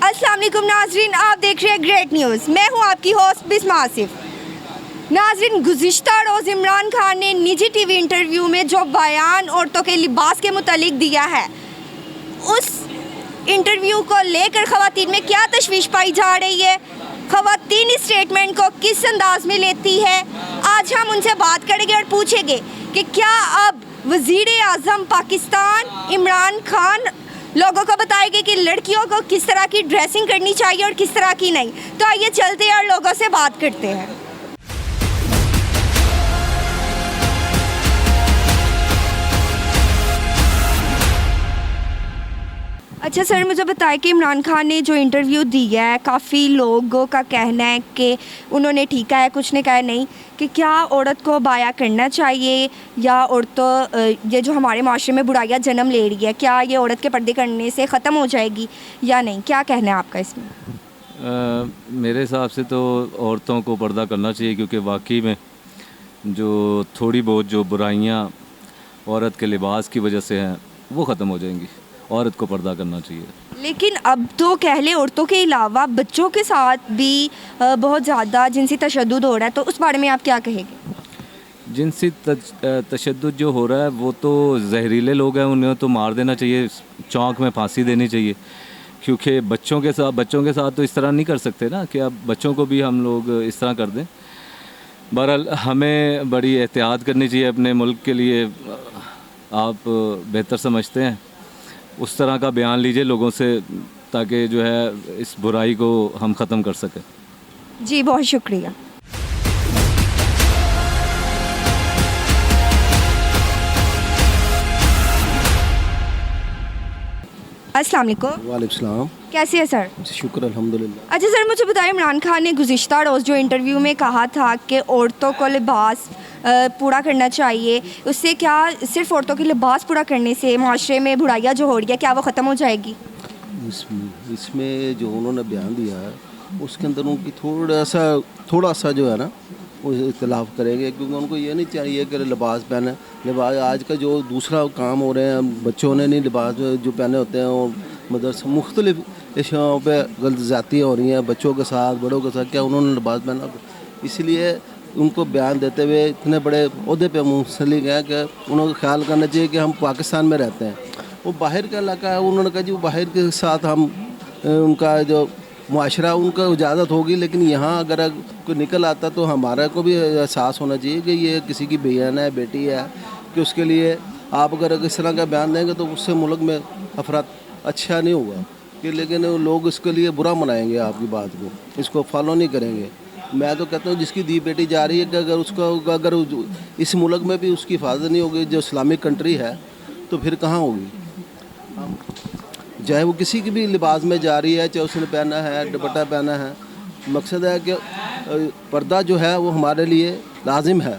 अस्सलाम वालेकुम नाजरीन, आप देख रहे हैं ग्रेट न्यूज़। मैं हूं आपकी होस्ट बिस्मा आसिफ। नाजरीन, गुज़िश्ता रोज़ इमरान खान ने निजी टीवी इंटरव्यू में जो बयान औरतों के लिबास के मुतालिक दिया है, उस इंटरव्यू को लेकर ख़वातीन में क्या तशवीश पाई जा रही है, ख़वातीन इस स्टेटमेंट को किस अंदाज में लेती है, आज हम उनसे बात करेंगे और पूछेंगे कि क्या अब वज़ीर आज़म पाकिस्तान इमरान खान लोगों को बताएंगे कि लड़कियों को किस तरह की ड्रेसिंग करनी चाहिए और किस तरह की नहीं। तो आइए चलते हैं और लोगों से बात करते हैं। अच्छा सर, मुझे बताएं कि इमरान खान ने जो इंटरव्यू दिया है, काफ़ी लोगों का कहना है कि उन्होंने ठीक है, कुछ ने कहा नहीं, कि क्या औरत को बाया करना चाहिए या औरतों ये जो हमारे माशरे में बुराइयां जन्म ले रही है, क्या ये औरत के पर्दे करने से ख़त्म हो जाएगी या नहीं? क्या कहना है आपका इसमें? मेरे हिसाब से तो औरतों को पर्दा करना चाहिए, क्योंकि वाकई में जो थोड़ी बहुत जो बुराइयां औरत के लिबास की वजह से हैं वो ख़त्म हो जाएंगी। औरत को पर्दा करना चाहिए। लेकिन अब तो कहले औरतों के अलावा बच्चों के साथ भी बहुत ज़्यादा जिनसी तशद्दुद हो रहा है, तो उस बारे में आप क्या कहेंगे? जिनसी तशद्दुद जो हो रहा है वो तो जहरीले लोग हैं, उन्हें तो मार देना चाहिए, चौंक में फांसी देनी चाहिए, क्योंकि बच्चों के साथ तो इस तरह नहीं कर सकते ना कि अब बच्चों को भी हम लोग इस तरह कर दें। बहरहाल हमें बड़ी एहतियात करनी चाहिए अपने मुल्क के लिए। आप बेहतर समझते हैं, उस तरह का बयान लीजिए लोगों से, ताकि जो है इस बुराई को हम ख़त्म कर सकें। जी बहुत शुक्रिया। अस्सलाम वालेकुम। वालेकुम सलाम। कैसे हैं सर? शुक्र अल्हम्दुलिल्लाह। अच्छा सर, मुझे बताइए, इमरान खान ने गुज़िश्ता रोज़ जो इंटरव्यू में कहा था कि औरतों को लिबास पूरा करना चाहिए, उससे क्या सिर्फ औरतों के लिबास पूरा करने से माशरे में बुराइयां जो हो रही है, क्या वो ख़त्म हो जाएगी? इसमें जो उन्होंने बयान दिया है उसके अंदर उनकी थोड़ा सा जो है ना वो इख्तलाफ करेंगे, क्योंकि उनको ये नहीं चाहिए कि लिबास पहने। लिबास आज का जो दूसरा काम हो रहे हैं, बच्चों ने नहीं लिबास जो पहने होते हैं, और मदरसा मुख्तलिफ इशाओं पर गलत ज़्यादतियाँ हो रही हैं बच्चों के साथ, बड़ों के साथ, क्या उन्होंने लिबास पहना? इसलिए उनको बयान देते हुए इतने बड़े ओहदे पे मुंसलिक हैं कि उन्होंने ख्याल करना चाहिए कि हम पाकिस्तान में रहते हैं, वो बाहर का इलाका है। उन्होंने कहा जी वो बाहर के साथ हम उनका जो मुआशरा उनका इजाज़त होगी, लेकिन यहाँ अगर कोई निकल आता तो हमारा को भी एहसास होना चाहिए कि ये किसी की बहन है, बेटी है, कि उसके लिए आप अगर इस तरह का बयान देंगे तो उससे मुल्क में अफराद अच्छा नहीं होगा कि, लेकिन लोग इसके लिए बुरा मनाएंगे आपकी बात को, इसको फॉलो नहीं करेंगे। मैं तो कहता हूँ जिसकी दी बेटी जा रही है कि अगर इस मुल्क में भी उसकी हिफाजत नहीं होगी, जो इस्लामिक कंट्री है, तो फिर कहाँ होगी? चाहे वो किसी की भी लिबास में जा रही है, चाहे उसने पहना है, दुपट्टा पहना है, मकसद है कि पर्दा जो है वो हमारे लिए लाजिम है।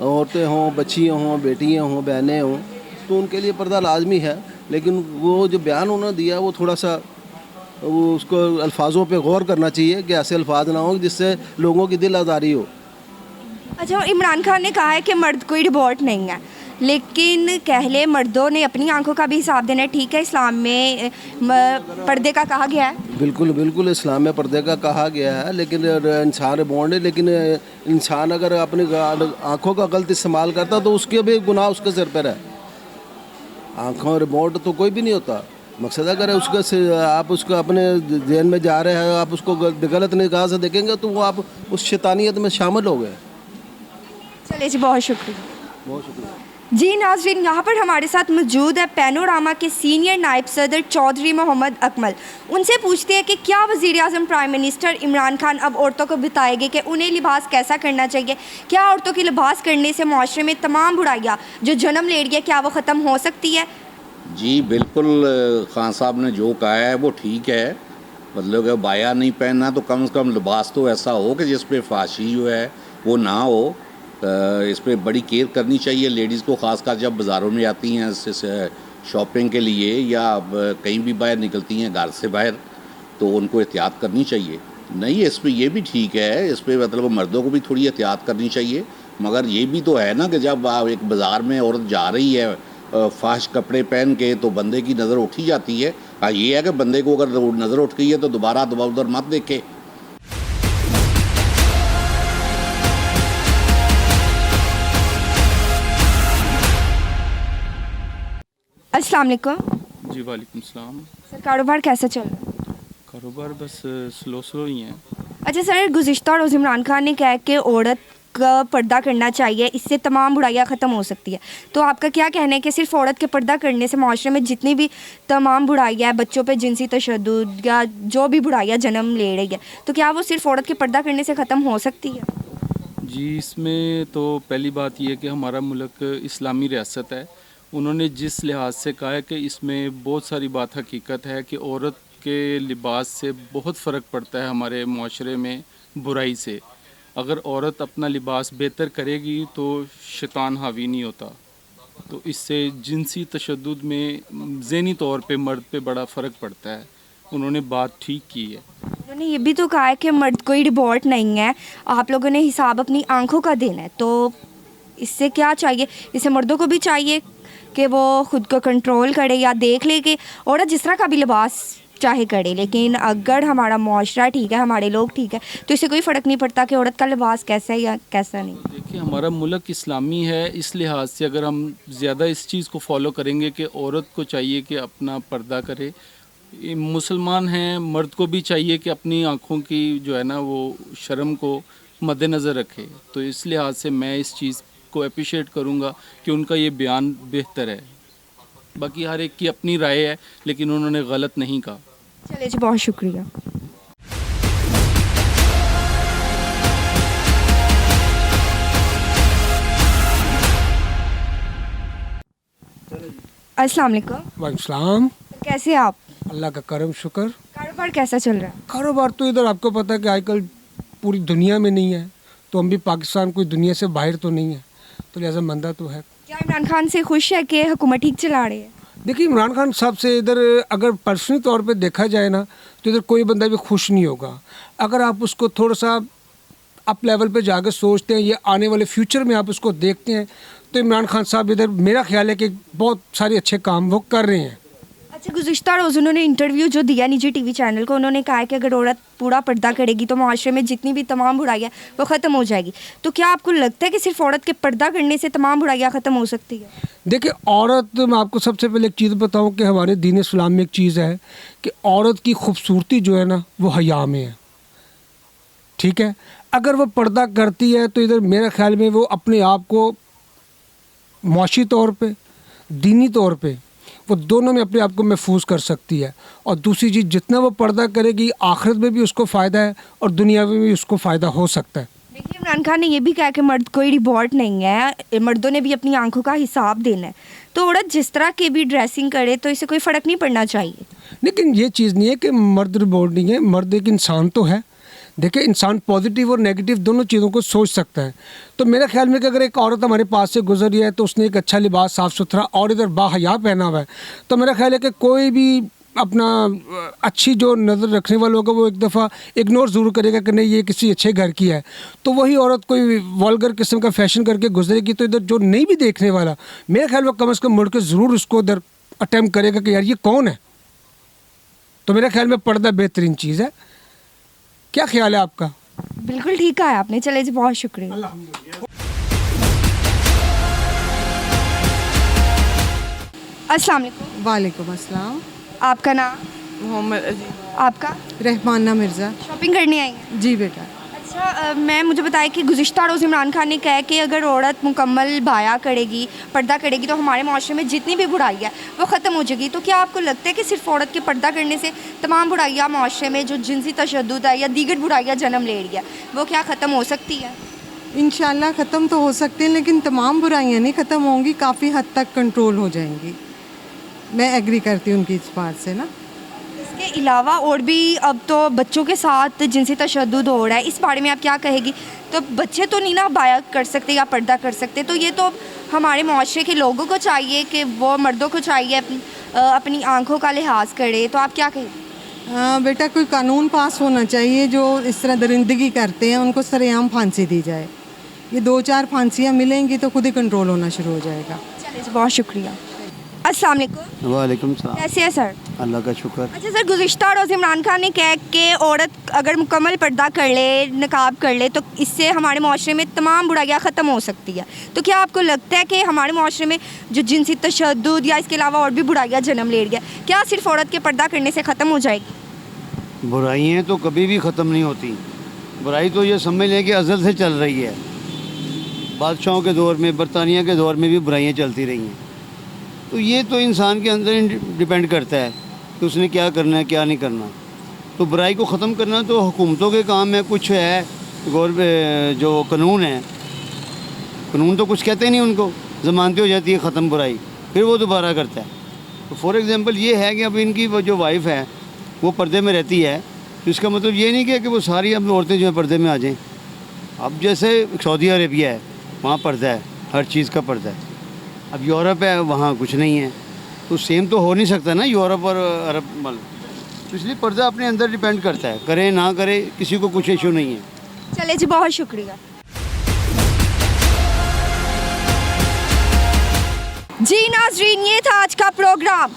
औरतें हों, बच्चियाँ हों, बेटियाँ हों, बहनें हों, तो उनके लिए पर्दा लाजमी है। लेकिन वो जो बयान उन्होंने दिया वो थोड़ा सा वो उसको अल्फाजों पे गौर करना चाहिए कि ऐसे अल्फाज ना हो जिससे लोगों की दिल आज़ारी हो। अच्छा, इमरान खान ने कहा है कि मर्द कोई रिबॉट नहीं है, लेकिन कहले मर्दों ने अपनी आंखों का भी हिसाब देना है। ठीक है, इस्लाम में पर्दे का कहा गया है। बिल्कुल इस्लाम में पर्दे का कहा गया है, लेकिन इंसान रिबॉन्ड है। लेकिन इंसान अगर अपनी आंखों का गलत इस्तेमाल करता तो उसके भी गुनाह उसके सिर पर है। आंखों रिबॉन्ड तो कोई भी नहीं होता। मकसद अगर आप उसको अपने जहन में जा रहे हैं, आप उसको गलत निगाह से देखेंगे तो वो आप उस शैतानियत में शामिल हो गए। चलिए जी, बहुत शुक्रिया। बहुत शुक्रिया जी नाज़रीन, यहाँ पर हमारे साथ मौजूद है पैनोरामा के सीनियर नायब सदर चौधरी मोहम्मद अकमल। उनसे पूछते हैं कि क्या वज़ीर आज़म प्राइम मिनिस्टर इमरान खान अब औरतों को बताएंगे कि उन्हें लिबास कैसा करना चाहिए? क्या औरतों के लिबास करने से माशरे में तमाम बुराइयाँ जो जन्म ले रही है, क्या वो ख़त्म हो सकती है? जी बिल्कुल, खान साहब ने जो कहा है वो ठीक है। मतलब कि बाया नहीं पहनना तो कम से कम लिबास तो ऐसा हो कि जिस पे फाशी जो है वो ना हो। इस पर बड़ी केयर करनी चाहिए लेडीज़ को, ख़ासकर जब बाज़ारों में आती हैं शॉपिंग के लिए या कहीं भी बाहर निकलती हैं घर से बाहर, तो उनको एहतियात करनी चाहिए। नहीं, इस पर ये भी ठीक है, इस पर मतलब मर्दों को भी थोड़ी एहतियात करनी चाहिए। मगर ये भी तो है ना कि जब आप एक बाज़ार में औरत जा रही है फाश कपड़े पहन के, तो बंदे की नज़र उठी जाती है। हाँ, ये है कि बंदे को अगर नज़र उठ गई है तो दोबारा उधर मत देखे। अस्सलाम वालेकुम। जी वालेकुम सलाम। सर कारोबार कैसा चल रहा है? कारोबार बस स्लो ही है। अच्छा सर, गुज़िश्ता रोज़ इमरान खान ने कहा कि औरत का पर्दा करना चाहिए, इससे तमाम बुराइयां ख़त्म हो सकती है। तो आपका क्या कहना है कि सिर्फ औरत के पर्दा करने से माशरे में जितनी भी तमाम बुराइयां, बच्चों पे जिनसी तशद्दुद या जो भी बुराइयां जन्म ले रही है, तो क्या वो सिर्फ औरत के पर्दा करने से ख़त्म हो सकती है? जी, इसमें तो पहली बात यह है कि हमारा मुल्क इस्लामी रियासत है। उन्होंने जिस लिहाज से कहा है कि इसमें बहुत सारी बात हकीकत है कि औरत के लिबास से बहुत फ़र्क पड़ता है हमारे माशरे में बुराई से। अगर औरत अपना लिबास बेहतर करेगी तो शैतान हावी नहीं होता। तो इससे जिनसी तशद्दुद में ज़हनी तौर पे मर्द पे बड़ा फ़र्क पड़ता है। उन्होंने बात ठीक की है। उन्होंने ये भी तो कहा है कि मर्द कोई रिबॉट नहीं है, आप लोगों ने हिसाब अपनी आंखों का देना है। तो इससे क्या चाहिए? इससे मर्दों को भी चाहिए कि वो ख़ुद को कंट्रोल करे या देख ले कि औरत जिस तरह का भी लिबास चाहे करे, लेकिन अगर हमारा माशरा ठीक है, हमारे लोग ठीक है, तो इससे कोई फ़र्क नहीं पड़ता कि औरत का लिबास कैसा है या कैसा नहीं। देखिए, हमारा मुल्क इस्लामी है, इस लिहाज से अगर हम ज़्यादा इस चीज़ को फॉलो करेंगे कि औरत को चाहिए कि अपना पर्दा करे, मुसलमान हैं, मर्द को भी चाहिए कि अपनी आँखों की जो है ना वो शर्म को मद्देनज़र रखे। तो इस लिहाज से मैं इस चीज़ को अप्रिशिएट करूँगा कि उनका ये बयान बेहतर है। बाकी हर एक की अपनी राय है, लेकिन उन्होंने गलत नहीं कहा। चलिए जी, बहुत शुक्रिया। अस्सलाम वालेकुम। वालेकुम। कैसे हैं आप? अल्लाह का करम शुक्र। कारोबार कैसा चल रहा है? कारोबार तो इधर आपको पता है कि आजकल पूरी दुनिया में नहीं है, तो हम भी पाकिस्तान कोई दुनिया से बाहर तो नहीं है, तो लिहाजा मंदा तो है। क्या इमरान खान से खुश है कि हुकूमत ठीक चला रही है? देखिए, इमरान खान साहब से इधर अगर पर्सनली तौर पे देखा जाए ना, तो इधर कोई बंदा भी खुश नहीं होगा। अगर आप उसको थोड़ा सा अप लेवल पे जाकर सोचते हैं, ये आने वाले फ्यूचर में आप उसको देखते हैं, तो इमरान खान साहब इधर मेरा ख्याल है कि बहुत सारे अच्छे काम वो कर रहे हैं। अच्छा, गुज़िश्ता रोज़ उन्होंने इंटरव्यू जो दिया निजी टीवी चैनल को, उन्होंने कहा है कि अगर औरत पूरा पर्दा करेगी तो माशरे में जितनी भी तमाम बुराइयाँ वो ख़त्म हो जाएगी। तो क्या आपको लगता है कि सिर्फ औरत के पर्दा करने से तमाम बुराइयाँ ख़त्म हो सकती है? देखिए, औरत, मैं आपको सबसे पहले एक चीज़ बताऊं कि हमारे दीन इस्लाम में एक चीज़ है कि औरत की खूबसूरती जो है ना वो हया में है। ठीक है, अगर वो पर्दा करती है तो इधर मेरे ख्याल में वो अपने आप को माशी तौर पे, दीनी तौर पे, वो दोनों में अपने आप को महफूज कर सकती है। और दूसरी चीज़, जितना वो पर्दा करेगी आखिरत में भी उसको फ़ायदा है और दुनिया में भी उसको फ़ायदा हो सकता है। देखिए, इमरान खान ने ये भी कहा कि मर्द कोई रिबॉट नहीं है, मर्दों ने भी अपनी आंखों का हिसाब देना है। तो औरत जिस तरह की भी ड्रेसिंग करे तो इससे कोई फ़र्क नहीं पड़ना चाहिए। लेकिन ये चीज़ नहीं है कि मर्द रिबॉट नहीं है, मर्द एक इंसान तो है। देखिए, इंसान पॉजिटिव और नेगेटिव दोनों चीज़ों को सोच सकता है। तो मेरे ख्याल में कि अगर एक औरत हमारे पास से गुजर रही है तो उसने एक अच्छा लिबास, साफ़ सुथरा और इधर बाहया पहना हुआ है, तो मेरा ख्याल है कि कोई भी अपना अच्छी जो नज़र रखने वाला होगा वो एक दफ़ा इग्नोर ज़रूर करेगा कि नहीं ये किसी अच्छे घर की है। तो वही औरत कोई वल्गर किस्म का फ़ैशन करके गुजरेगी तो इधर जो नहीं भी देखने वाला, मेरे ख्याल में कम से कम मुड़ के ज़रूर उसको इधर अटैम्प्ट करेगा कि यार ये कौन है। तो मेरे ख्याल में पर्दा बेहतरीन चीज़ है। क्या ख्याल है आपका? बिल्कुल ठीक कहा है आपने। चले जी, बहुत शुक्रिया। अस्सलाम वालेकुम। वालेकुम अस्सलाम। आपका नाम? मोहम्मद अजीज। आपका? रहमाना मिर्ज़ा। शॉपिंग करने आई हैं? जी बेटा। अच्छा, मुझे बताया कि गुज़िश्ता रोज़ इमरान खान ने कहा है कि अगर औरत मुकम्मल बाया करेगी, पर्दा करेगी, तो हमारे माशरे में जितनी भी बुराई है वो ख़त्म हो जाएगी। तो क्या आपको लगता है कि सिर्फ औरत के पर्दा करने से तमाम बुराइयाँ माशरे में जो जिनसी तशद्दुद है या दीगर बुराइयाँ जन्म ले रही है वो क्या ख़त्म हो सकती है? इंशाल्लाह ख़त्म तो हो सकती हैं, लेकिन तमाम बुराइयां नहीं ख़त्म होंगी, काफ़ी हद तक कंट्रोल हो जाएंगी। मैं एग्री करती हूँ उनकी इस बात से ना। इसके अलावा और भी अब तो बच्चों के साथ जिनसी तशद्दुद हो रहा है, इस बारे में आप क्या कहेगी? तो बच्चे तो नहीं ना बाया कर सकते या पर्दा कर सकते, तो ये तो हमारे माशरे के लोगों को चाहिए कि वो मर्दों को चाहिए अपनी आंखों का लिहाज करे। तो आप क्या कहेंगे? हाँ बेटा, कोई कानून पास होना चाहिए जो इस तरह दरिंदगी करते हैं उनको सरेआम फांसी दी जाए। ये 2-4 फांसियाँ मिलेंगी तो खुद ही कंट्रोल होना शुरू हो जाएगा। चलिए, बहुत शुक्रिया। अस्सलाम वालेकुम। वालेकुम सलाम। कैसे है सर? अल्लाह का शुक्र। अच्छा सर, गुज़िश्ता रोज़ इमरान खान ने कहा कि औरत अगर मुकम्मल पर्दा कर ले, नकाब कर ले, तो इससे हमारे माशरे में तमाम बुराइयाँ ख़त्म हो सकती है। तो क्या आपको लगता है कि हमारे माशरे में जो जिनसी तशद्दुद या इसके अलावा और भी बुराइयाँ जन्म ले रही है, क्या सिर्फ औरत के पर्दा करने से ख़त्म हो जाएगी? बुराइयाँ तो कभी भी ख़त्म नहीं होती। बुराई तो ये समझ लें कि अज़ल से चल रही है। बादशाहों के दौर में, बरतानिया के दौर में भी बुराइयाँ चलती रही हैं। तो ये तो इंसान के अंदर डिपेंड करता है कि उसने क्या करना है, क्या नहीं करना। तो बुराई को ख़त्म करना तो हुकूमतों के काम में कुछ है, जो कानून है, कानून तो कुछ कहते नहीं उनको, ज़मानती हो जाती है ख़त्म बुराई, फिर वो दोबारा करता है। तो फॉर एग्ज़ाम्पल ये है कि अब इनकी वो जो वाइफ है वो पर्दे में रहती है, तो इसका मतलब ये नहीं कि वो सारी अब औरतें जो है पर्दे में आ जाएं। अब जैसे सऊदी अरेबिया है, वहाँ पर्दा है, हर चीज़ का पर्दा है। अब यूरोप है, वहाँ कुछ नहीं है। तो सेम तो हो नहीं सकता ना यूरोप और अरब मल। तो इसलिए पर्दा अपने अंदर डिपेंड करता है, करे ना करे किसी को कुछ इशू नहीं है। चले जी, बहुत शुक्रिया जी। नाज़रीन, ये था आज का प्रोग्राम।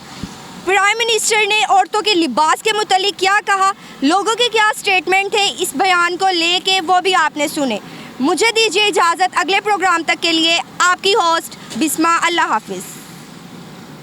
प्राइम मिनिस्टर ने औरतों के लिबास के मुतालिक क्या कहा, लोगों के क्या स्टेटमेंट थे इस बयान को लेके, वो भी आपने सुने। मुझे दीजिए इजाज़त, अगले प्रोग्राम तक के लिए आपकी होस्ट बिस्मा। अल्लाह हाफिज़।